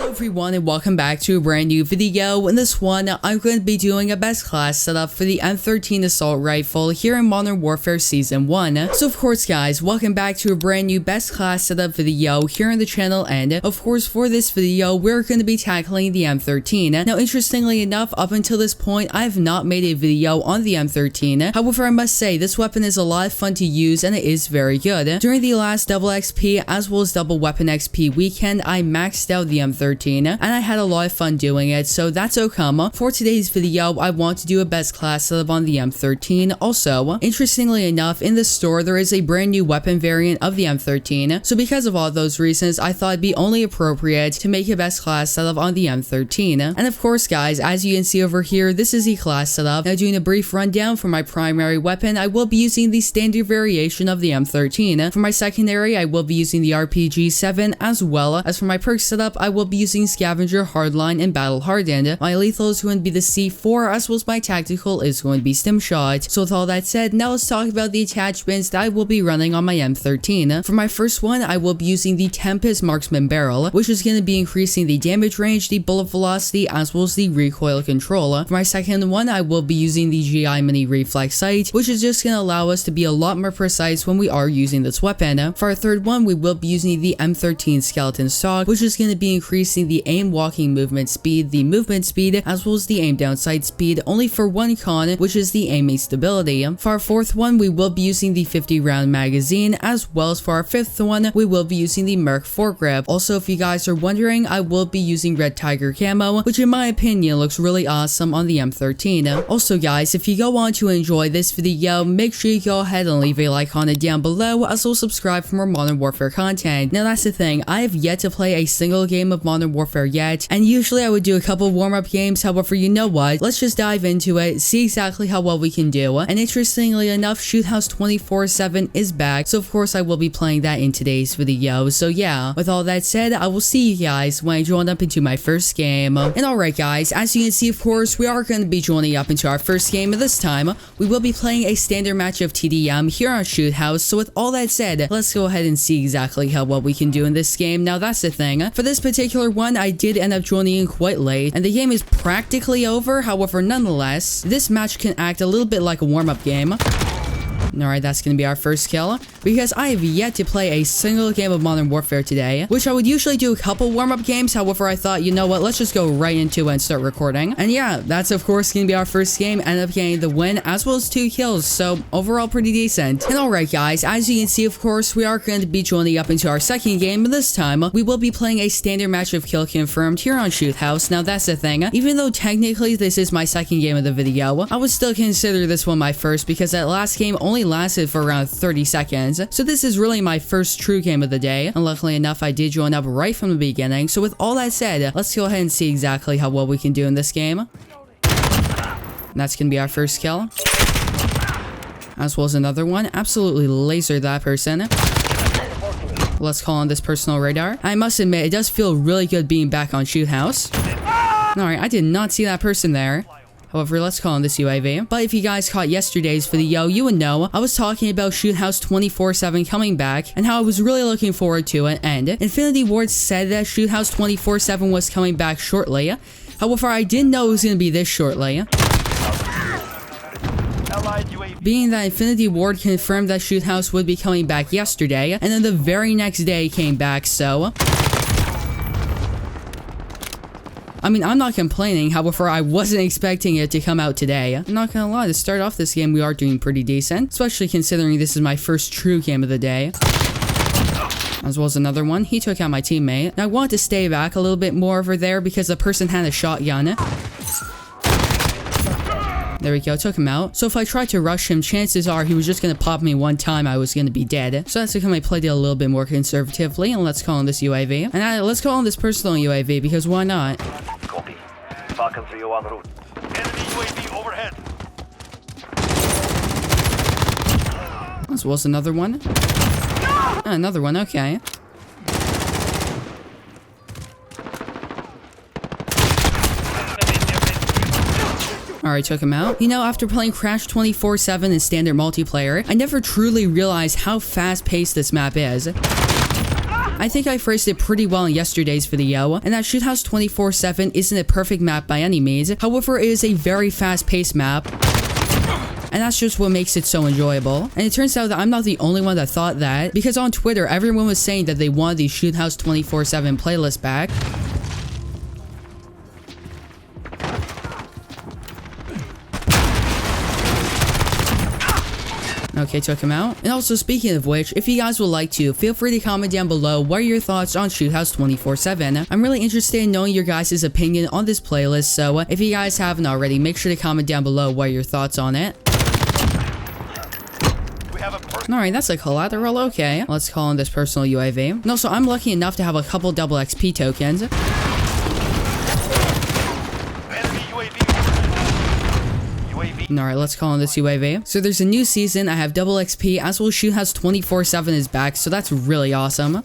Hello everyone and welcome back to a brand new video. In this one, I'm going to be doing a best class setup for the M13 assault rifle here in Modern Warfare Season 1. So of course guys, welcome back to a brand new best class setup video here on the channel, and of course for this video, we're going to be tackling the M13. Now interestingly enough, up until this point, I have not made a video on the M13. However, I must say, this weapon is a lot of fun to use and it is very good. During the last double XP as well as double weapon XP weekend, I maxed out the M13 and I had a lot of fun doing it, so that's how come for today's video I want to do a best class setup on the M13. Also, interestingly enough, in the store there is a brand new weapon variant of the M13, so because of all those reasons I thought it'd be only appropriate to make a best class setup on the M13. And of course guys, as you can see over here, this is the class setup. Now doing a brief rundown for my primary weapon, I will be using the standard variation of the M13. For my secondary, I will be using the RPG-7, as well as for my perk setup I will be using Scavenger, Hardline, and Battle Hardened. My lethal is going to be the C4, as well as my tactical is going to be Stim Shot. So with all that said, now let's talk about the attachments that I will be running on my M13. For my first one, I will be using the Tempest Marksman Barrel, which is going to be increasing the damage range, the bullet velocity, as well as the recoil control. For my second one, I will be using the GI Mini Reflex Sight, which is just going to allow us to be a lot more precise when we are using this weapon. For our third one, we will be using the M13 Skeleton Stock, which is going to be increasing the aim walking movement speed, the movement speed, as well as the aim down sight speed, only for one con, which is the aiming stability. For our fourth one, we will be using the 50 round magazine, as well as for our fifth one, we will be using the Merc foregrip. Also, if you guys are wondering, I will be using Red Tiger camo, which in my opinion looks really awesome on the M13. Also guys, if you go on to enjoy this video, make sure you go ahead and leave a like on it down below, as well as subscribe for more Modern Warfare content. Now that's the thing, I have yet to play a single game of Modern Warfare yet, and usually I would do a couple warm-up games. However, you know what, let's just dive into it, see exactly how well we can do. And interestingly enough, Shoot House 24/7 is back, so of course I will be playing that in today's video. So yeah, with all that said, I will see you guys when I join up into my first game. And alright guys, as you can see, of course, we are going to be joining up into our first game. This time, we will be playing a standard match of TDM here on Shoot House. So with all that said, let's go ahead and see exactly how well we can do in this game. Now that's the thing, for this particular one, I did end up joining in quite late, and the game is practically over. However, nonetheless, this match can act a little bit like a warm-up game. Alright, that's going to be our first kill, because I have yet to play a single game of Modern Warfare today, which I would usually do a couple warm-up games. However, I thought, you know what, let's just go right into it and start recording. And yeah, that's of course going to be our first game, ended up getting the win, as well as 2 kills, so overall pretty decent. And alright guys, as you can see, of course, we are going to be joining up into our second game, but this time, we will be playing a standard match of Kill Confirmed here on Shoot House. Now that's the thing, even though technically this is my second game of the video, I would still consider this one my first, because that last game only lasted for around 30 seconds. So this is really my first true game of the day, and luckily enough I did join up right from the beginning. So with all that said, let's go ahead and see exactly how well we can do in this game. And that's gonna be our first kill, as well as another one. Absolutely lasered that person. Let's call on this personal radar. I must admit, it does feel really good being back on Shoot House. Alright, I did not see that person there. However, let's call on this UAV. But if you guys caught yesterday's video, you would know I was talking about Shoot House 24/7 coming back and how I was really looking forward to it. And Infinity Ward said that Shoot House 24/7 was coming back shortly. However, I didn't know it was going to be this shortly. Being that Infinity Ward confirmed that Shoot House would be coming back yesterday, and then the very next day came back, so I mean, I'm not complaining. However, I wasn't expecting it to come out today. I'm not gonna lie, to start off this game, we are doing pretty decent, especially considering this is my first true game of the day. As well as another one. He took out my teammate. Now, I want to stay back a little bit more over there because the person had a shotgun. There we go, took him out. So if I tried to rush him, chances are he was just gonna pop me one time, I was gonna be dead. So that's become I played it a little bit more conservatively, and let's call on this UAV. And let's call on this personal UAV, because why not? Copy. Falcon 3 en route. Enemy UAV overhead. As well as another one. Another one, okay. Alright, took him out. You know, after playing Crash 24/7 in standard multiplayer, I never truly realized how fast-paced this map is. I think I phrased it pretty well in yesterday's video, and that Shoot House 24/7 isn't a perfect map by any means. However, it is a very fast-paced map, and that's just what makes it so enjoyable. And it turns out that I'm not the only one that thought that, because on Twitter, everyone was saying that they wanted the Shoot House 24/7 playlist back. Okay, took him out. And also, speaking of which, if you guys would like to, feel free to comment down below what are your thoughts on Shoot House 24/7. I'm really interested in knowing your guys' opinion on this playlist, so if you guys haven't already, make sure to comment down below what are your thoughts on it. Alright, that's a collateral, okay. Let's call in this personal UAV. And also, I'm lucky enough to have a couple double XP tokens. Alright, let's call in this UAV. So there's a new season, I have double XP, as well as Shoot House 24/7 is back, so that's really awesome.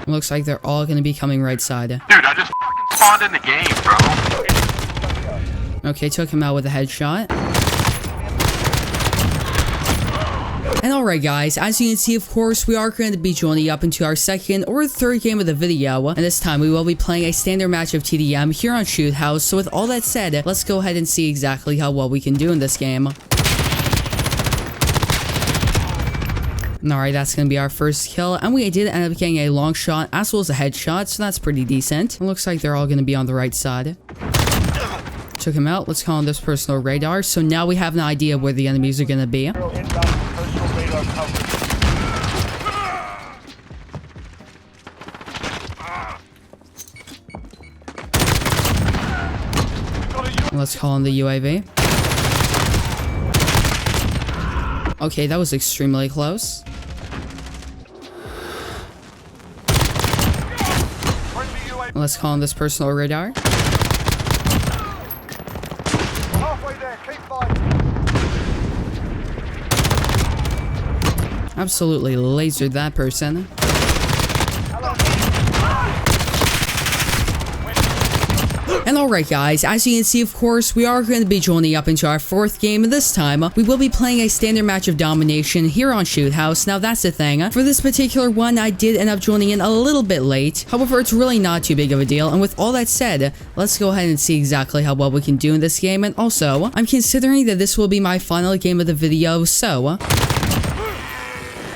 Looks like they're all gonna be coming right side. Dude, I just spawned in the game, bro. Okay, took him out with a headshot. And alright guys, as you can see, of course, we are going to be joining up into our second or third game of the video, and this time we will be playing a standard match of TDM here on Shoot House. So with all that said, let's go ahead and see exactly how well we can do in this game. Alright, that's gonna be our first kill, and we did end up getting a long shot as well as a headshot, so that's pretty decent. It looks like they're all gonna be on the right side. Took him out. Let's call on this personal radar, so now we have an idea where the enemies are gonna be. Let's call on the UAV. Okay, that was extremely close. Let's call on this personal radar. Absolutely lasered that person. And alright guys, as you can see, of course, we are going to be joining up into our fourth game, and this time, we will be playing a standard match of domination here on Shoot House. Now that's the thing, for this particular one, I did end up joining in a little bit late. However, it's really not too big of a deal, and with all that said, let's go ahead and see exactly how well we can do in this game. And also, I'm considering that this will be my final game of the video, so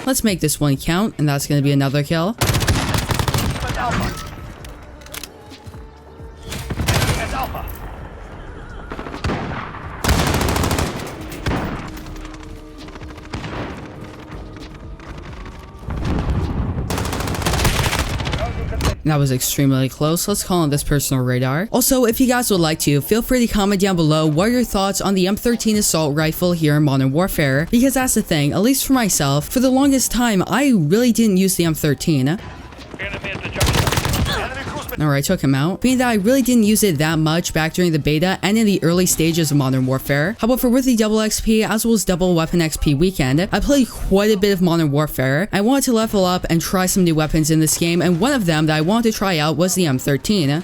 let's make this one count, and that's going to be another kill. That was extremely close. Let's call on this personal radar. Also, if you guys would like to, feel free to comment down below what are your thoughts on the M13 assault rifle here in Modern Warfare, because that's the thing, at least for myself, for the longest time, I really didn't use the M13. Alright, took him out. Being that I really didn't use it that much back during the beta and in the early stages of Modern Warfare. However, with the double XP as well as double weapon XP weekend, I played quite a bit of Modern Warfare. I wanted to level up and try some new weapons in this game, and one of them that I wanted to try out was the M13.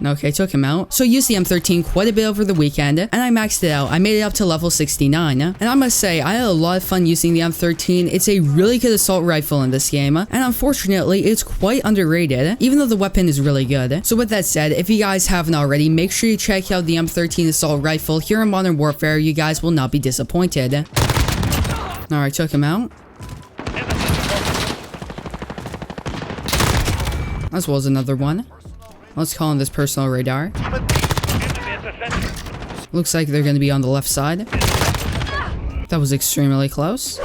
Okay, took him out. So I used the M13 quite a bit over the weekend, and I maxed it out. I made it up to level 69. And I must say, I had a lot of fun using the M13. It's a really good assault rifle in this game, and unfortunately, it's quite underrated, even though the weapon is really good. So with that said, if you guys haven't already, make sure you check out the M13 assault rifle here in Modern Warfare. You guys will not be disappointed. Alright, took him out. As well as another one. Let's call on this personal radar. Looks like they're going to be on the left side. That was extremely close.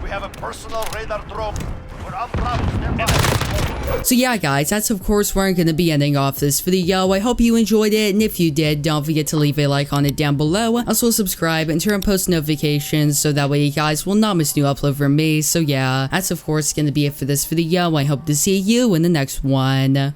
We have a personal radar drone. We're on Bravo. So yeah guys, that's of course where I'm going to be ending off this video. I hope you enjoyed it, and if you did, don't forget to leave a like on it down below. Also subscribe and turn on post notifications so that way you guys will not miss new upload from me. So yeah, that's of course going to be it for this video. I hope to see you in the next one.